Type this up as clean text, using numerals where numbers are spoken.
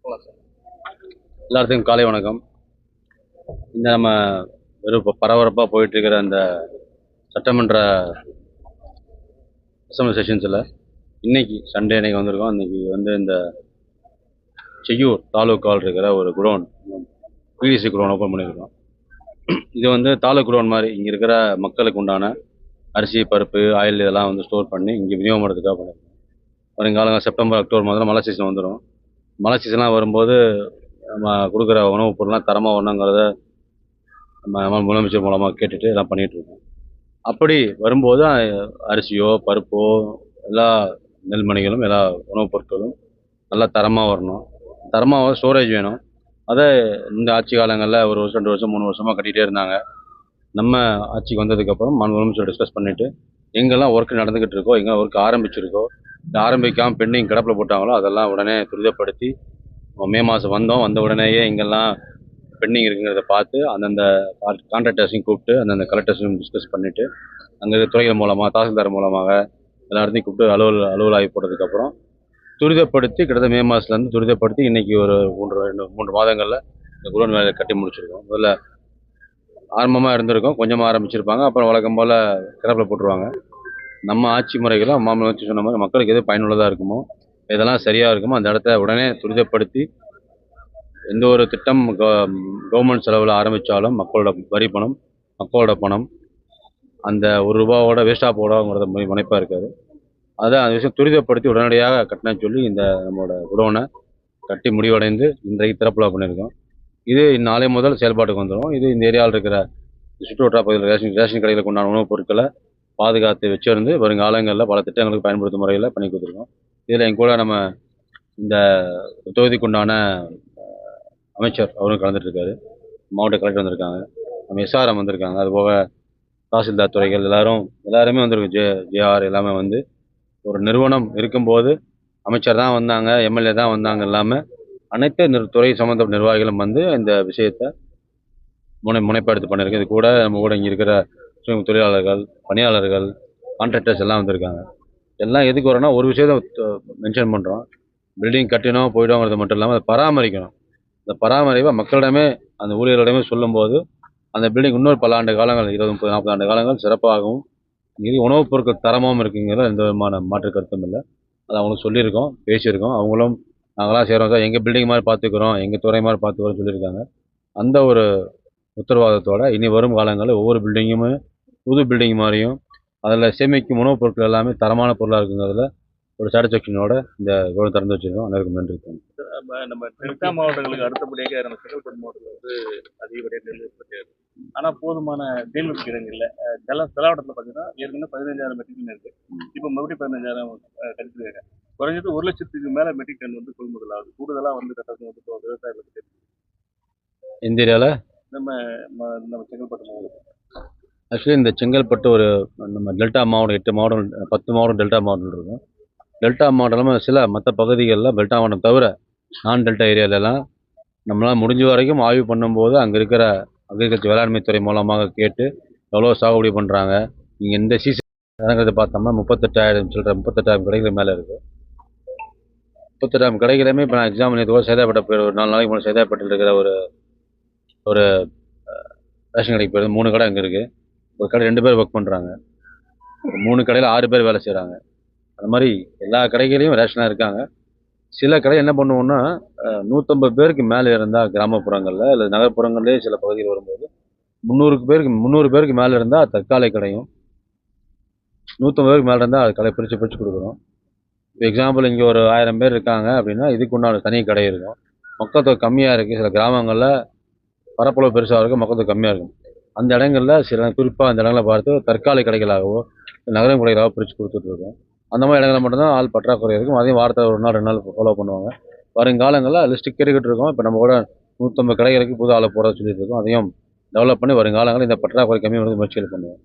எல்லாத்துக்கும் காலை வணக்கம். இந்த நம்ம வெறும் பரபரப்பாக போயிட்டு இருக்கிற அந்த சட்டமன்ற அசம்பிளி செஷன்ஸில் இன்னைக்கு சண்டே அன்னைக்கு வந்திருக்கோம். இன்னைக்கு வந்து இந்த செய்யூர் தாலுக்கால் இருக்கிற ஒரு குடோன் பிடிசி குடோன் ஓப்பன் பண்ணியிருக்கோம். இது வந்து தாலுக் குடோன் மாதிரி இங்கே இருக்கிற மக்களுக்கு உண்டான அரிசி, பருப்பு, ஆயில் இதெல்லாம் வந்து ஸ்டோர் பண்ணி இங்கே விநியோகம் பண்ணுறதுக்காக பண்ணியிருக்கோம். வருங்காலங்கள் செப்டம்பர், அக்டோபர் முதல்ல மழை சீசன் வந்துடும். மழை சீசன்லாம் வரும்போது நம்ம கொடுக்குற உணவுப் பொருள்லாம் தரமாக வரணுங்கிறத நம்ம முதலமைச்சர் மூலமாக கேட்டுட்டு எல்லாம் பண்ணிகிட்ருக்கோம். அப்படி வரும்போது அரிசியோ பருப்போ எல்லா நெல்மணிகளும் எல்லா உணவுப் பொருட்களும் நல்லா தரமாக வரணும். தரமாக ஸ்டோரேஜ் வேணும். அதை இந்த ஆட்சி காலங்களில் ஒரு வருஷம் 2 வருஷம் 3 வருஷமாக கட்டிகிட்டே இருந்தாங்க. நம்ம ஆட்சிக்கு வந்ததுக்கப்புறம் முதலமைச்சர் டிஸ்கஸ் பண்ணிவிட்டு எங்கெல்லாம் ஒர்க் நடந்துக்கிட்டு இருக்கோ, எங்கே ஒர்க் ஆரம்பிச்சிருக்கோ, ஆரம்பிக்காமல் பெண்டிங் கிடப்பில் போட்டாங்களோ அதெல்லாம் உடனே துரிதப்படுத்தி மே மாதம் வந்த உடனேயே எங்கெல்லாம் பெண்டிங் இருக்குங்கிறத பார்த்து அந்தந்த கான்ட்ராக்டர்ஸையும் கூப்பிட்டு அந்தந்த கலெக்டர்ஸையும் டிஸ்கஸ் பண்ணிவிட்டு அங்கே இருக்கிற துறைகள் மூலமாக தாசில்தார் மூலமாக எல்லாத்தையும் கூப்பிட்டு அலுவல் ஆய்வு போட்டதுக்கப்புறம் துரிதப்படுத்தி கிட்டத்தட்ட மே மாதத்துலேருந்து துரிதப்படுத்தி இன்றைக்கி ஒரு 3 மாதங்களில் இந்த குடோன் வேலையை கட்டி முடிச்சிருக்கோம். முதல்ல ஆரம்பமாக இருந்திருக்கோம், கொஞ்சமாக ஆரம்பிச்சிருப்பாங்க, அப்புறம் வழக்கம் போல் கிடப்பில் போட்டுருவாங்க. நம்ம ஆட்சி முறைகளும் மாமல்ல வச்சு சொன்ன மாதிரி மக்களுக்கு எது பயனுள்ளதாக இருக்குமோ, இதெல்லாம் சரியாக இருக்குமோ அந்த இடத்த உடனே துரிதப்படுத்தி எந்த ஒரு திட்டம் கவர்மெண்ட் செலவில் ஆரம்பித்தாலும் மக்களோட வரி பணம், மக்களோட பணம் அந்த ₹1 வேஸ்ட்டாக போடாங்கிறத முனைப்பாக இருக்காது. அதை அந்த விஷயம் துரிதப்படுத்தி உடனடியாக கட்டினு சொல்லி இந்த நம்மளோட குடோனை கட்டி முடிவடைந்து இன்றைக்கு திறப்புலா பண்ணியிருக்கோம். இது நாளை முதல் செயல்பாட்டுக்கு வந்துடும். இது இந்த ஏரியாவில் இருக்கிற சுற்றுவட்டார பகுதியில் ரேஷன் கடைகளுக்கு உண்டான உணவுப் பொருட்களை பாதுகாத்து வச்சிருந்து வருங்காலங்களில் பல திட்டங்களுக்கு பயன்படுத்தும் முறையில் பண்ணி கொடுத்துருக்கோம். இதில் என் கூட நம்ம இந்த தொகுதிக்குண்டான அமைச்சர் அவரும் கலந்துட்டுருக்காரு, மாவட்ட கலெக்டர் வந்திருக்காங்க, நம்ம எஸ்ஆர்எம் வந்திருக்காங்க, அதுபோக தாசில்தார் துறைகள் எல்லாருமே வந்திருக்கு. ஜேஆர் எல்லாமே வந்து ஒரு நிறுவனம் இருக்கும்போது அமைச்சர் தான் வந்தாங்க, எம்எல்ஏ தான் வந்தாங்க, இல்லாமல் அனைத்து துறை சம்மந்தப்பட்ட நிர்வாகிகளும் வந்து இந்த விஷயத்தை முனைப்படுத்தி பண்ணியிருக்கு. இது கூட நம்ம கூட இங்கே இருக்கிற தொழிலாளர்கள், பணியாளர்கள், கான்ட்ராக்டர்ஸ் எல்லாம் வந்திருக்காங்க. எல்லாம் எதுக்கு வரோன்னா ஒரு விஷயத்தை மென்ஷன் பண்ணுறோம். பில்டிங் கட்டினோம் போய்டோங்கிறது மட்டும் இல்லாமல் அதை பராமரிக்கணும். அந்த பராமரிப்பை மக்களிடமே அந்த ஊழியர்களிடமே சொல்லும்போது அந்த பில்டிங் இன்னொரு பல ஆண்டு காலங்கள் 20, 30, 40 ஆண்டு காலங்கள் சிறப்பாகவும் இது உணவுப் பொருட்கள் தரமாகவும் இருக்குங்கிற எந்த விதமான மாற்று கருத்தும் இல்லை. அதை அவங்களுக்கு சொல்லியிருக்கோம், பேசியிருக்கோம். அவங்களும் நாங்களாம் செய்கிறோம் சார், எங்கள் பில்டிங் மாதிரி பார்த்துக்குறோம், எங்கள் துறை மாதிரி பார்த்துக்குறோம் சொல்லியிருக்காங்க. அந்த ஒரு உத்தரவாதத்தோடு இனி வரும் காலங்களில் ஒவ்வொரு பில்டிங்குமே புது பில்டிங் மாதிரியும் அதில் சேமிக்கும் உணவுப் பொருட்கள் எல்லாமே தரமான பொருளாக இருக்குங்கிறதுல ஒரு சாட்டிஸ்ஃபேக்ஷனோட இந்த குடோன் திறந்து வச்சுருக்கோம். அனைவருக்கும் நன்றி. நம்ம டெல்டா மாவட்டங்களுக்கு அடுத்தபடியாக நம்ம செங்கல்பட்டு மாவட்டத்தில் வந்து அதிகப்படியாக நெல் உற்பத்தி ஆகுது. ஆனால் போதுமான தேல் விற்கிறங்க இல்லை. செலாவட்டத்தில் பார்த்தீங்கன்னா ஏற்கனவே 15,000 மெட்ரிக் டன் இருக்குது. இப்போ மறுபடியும் 15,000 கழிச்சிருக்காங்க. குறைஞ்சது 1 லட்சத்துக்கு மேலே மெட்ரிக் டன் வந்து கொள்முதல் ஆகுது. கூடுதலாக வந்து கட்டுறது வந்து விவசாயிகளுக்கு இந்த ஏரியாவில் நம்ம செங்கல்பட்டு மாவட்டம். ஆக்சுவலி இந்த செங்கல்பட்டு ஒரு நம்ம டெல்டா மாவட்டம் 8 மாவட்டம் 10 மாவட்டம் டெல்டா மாவட்டம் இருக்கும். டெல்டா மாவட்டம் சில மற்ற பகுதிகளில் டெல்டா மாவட்டம் தவிர நான் டெல்டா ஏரியாலெல்லாம் நம்மளால் முடிஞ்ச வரைக்கும் ஆய்வு பண்ணும்போது அங்கே இருக்கிற அக்ரிகல்ச்சர் வேளாண்மை துறை மூலமாக கேட்டு எவ்வளோ சாகுபடி பண்ணுறாங்க, இங்கே இந்த சீசன் இறங்குறத பார்த்தோம்னா 38,000 கடைகள் மேலே இருக்குது. 38,000 கடைகளுமே இப்போ நான் எக்ஸாம்பிள் நேற்று கூட சேதாப்பேட்டை ஒரு 4 நாளைக்கு முன்னாடி சேதாப்பேட்டையில் இருக்கிற ஒரு ரேஷன் கடைக்கு போயிருது. 3 கடை அங்கே இருக்குது. ஒரு கடை 2 பேர் ஒர்க் பண்ணுறாங்க. 3 கடையில் 6 பேர் வேலை செய்கிறாங்க. அந்த மாதிரி எல்லா கடைகளையும் ரேஷனாக இருக்காங்க. சில கடை என்ன பண்ணுவோன்னா 150 பேருக்கு மேலே இருந்தால் கிராமப்புறங்களில் இல்லை நகர்ப்புறங்கள்லேயே சில பகுதியில் வரும்போது 300 பேருக்கு மேலே இருந்தால் தற்காலிக கடையும், 150 பேருக்கு மேலே இருந்தால் அது கடை பிரித்து கொடுக்குறோம். இப்போ எக்ஸாம்பிள் இங்கே ஒரு 1000 பேர் இருக்காங்க அப்படின்னா இதுக்கு உண்டான தனி கடை இருக்கும். மக்கள் தொகை கம்மியாக இருக்குது. சில கிராமங்களில் பரப்பளவு பெருசாக இருக்கும், மக்கள் தொகை கம்மியாக இருக்கும். அந்த இடங்களில் சில குறிப்பாக அந்த இடங்களை பார்த்து தற்காலிக கடைகளாகவோ நகரம் கடைகளாகவோ பிரித்து கொடுத்துட்ருக்கோம். அந்த மாதிரி இடங்களில் மட்டும்தான் ஆள் பற்றாக்குறை இருக்கும். அதையும் வாரத்தில் 1 நாள் 2 நாள் ஃபாலோ பண்ணுவாங்க. வருங்காலங்களில் அதில் ஸ்டிக் எடுக்கிட்டு இருக்கோம். இப்போ நம்ம கூட 150 கடைகளுக்கு புது ஆளை போட சொல்லிட்டு இருக்கோம். அதையும் டெவலப் பண்ணி வருங்காலங்களில் இந்த பற்றாக்குறை கம்மி பண்ணி முயற்சிகள் பண்ணுவோம்.